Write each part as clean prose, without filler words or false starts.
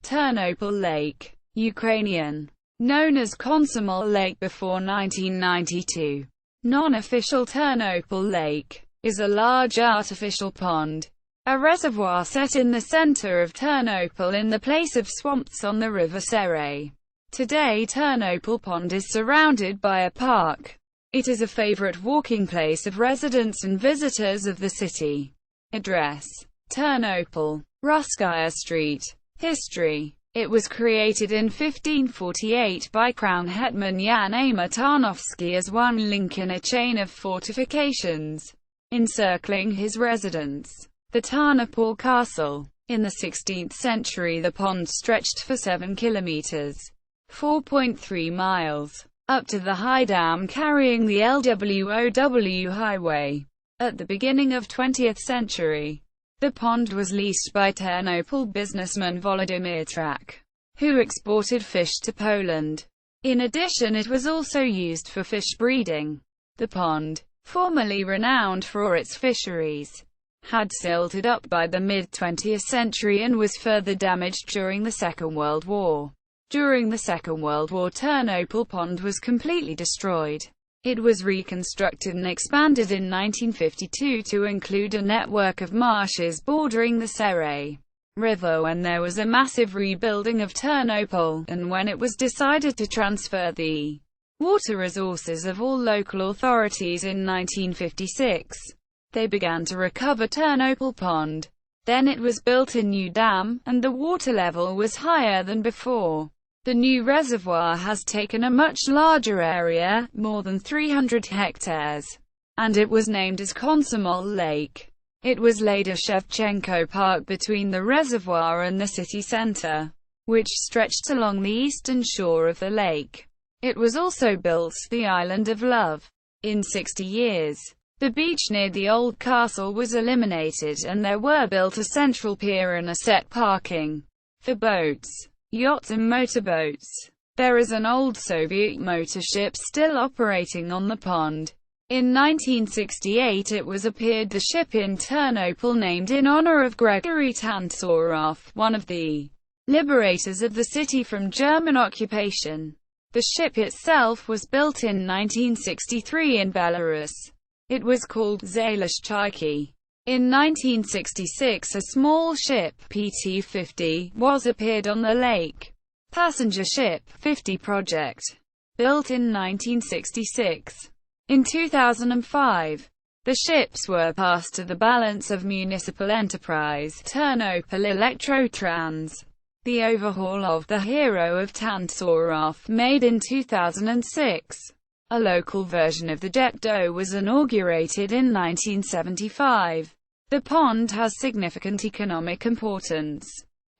Ternopil Lake, Ukrainian, known as Komsomol Lake before 1992. Non-official Ternopil Lake is a large artificial pond, a reservoir set in the center of Ternopil in the place of swamps on the river Seret. Today Ternopil Pond is surrounded by a park. It is a favorite walking place of residents and visitors of the city. Address: Ternopil, Russkaya Str. History: it was created in 1548 by Crown Hetman Jan Amur Tarnowski as one link in a chain of fortifications encircling his residence, the Ternopil Castle. In the 16th century the pond stretched for 7 kilometers, 4.3 miles, up to the high dam carrying the LWOW highway. At the beginning of 20th century, the pond was leased by Ternopil businessman Volodymyr Trak, who exported fish to Poland. In addition, it was also used for fish breeding. The pond, formerly renowned for its fisheries, had silted up by the mid-20th century and was further damaged during the Second World War. During the Second World War, Ternopil Pond was completely destroyed. It was reconstructed and expanded in 1952 to include a network of marshes bordering the Seret River when there was a massive rebuilding of Ternopil, and when it was decided to transfer the water resources of all local authorities in 1956. They began to recover Ternopil Pond. Then it was built a new dam, and the water level was higher than before. The new reservoir has taken a much larger area, more than 300 hectares, and it was named as Komsomol Lake. It was later Shevchenko Park between the reservoir and the city center, which stretched along the eastern shore of the lake. It was also built the Island of Love. In 60 years, the beach near the old castle was eliminated and there were built a central pier and a set parking for boats, yachts and motorboats. There is an old Soviet motor ship still operating on the pond. In 1968 it was appeared the ship in Ternopil named in honor of Gregory Tansorov, one of the liberators of the city from German occupation. The ship itself was built in 1963 in Belarus. It was called Zalish Chaiki. In 1966 a small ship, PT-50, was appeared on the lake. Passenger ship, 50 project. Built in 1966. In 2005, the ships were passed to the balance of municipal enterprise, Ternopil Electrotrans. The overhaul of the Hero of Tansorov, made in 2006. A local version of the jet-do was inaugurated in 1975. The pond has significant economic importance.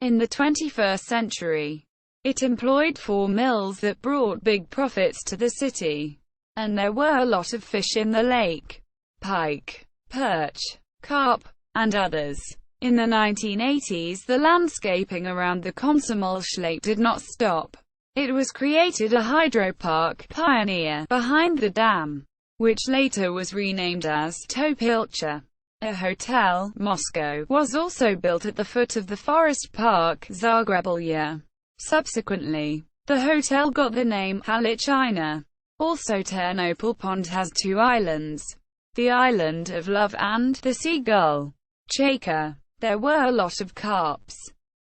In the 21st century, it employed 4 mills that brought big profits to the city. And there were a lot of fish in the lake: pike, perch, carp, and others. In the 1980s the landscaping around the Komsomol Lake did not stop. It was created a hydropark, Pioneer, behind the dam, which later was renamed as Topilcha. A hotel, Moscow, was also built at the foot of the forest park, Zagrebelya. Subsequently, the hotel got the name Halichina. Also, Ternopil Pond has 2 islands, the Island of Love and the Seagull Chaka. There were a lot of carps,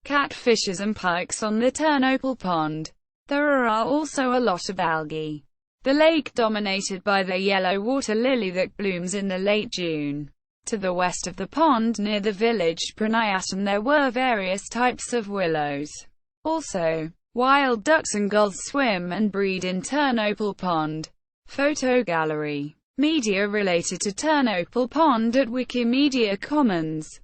catfishes and pikes on the Ternopil Pond. There are also a lot of algae. The lake dominated by the yellow water lily that blooms in the late June. To the west of the pond near the village Pranayatan there were various types of willows. Also, wild ducks and gulls swim and breed in Ternopil Pond. Photo gallery. Media related to Ternopil Pond at Wikimedia Commons.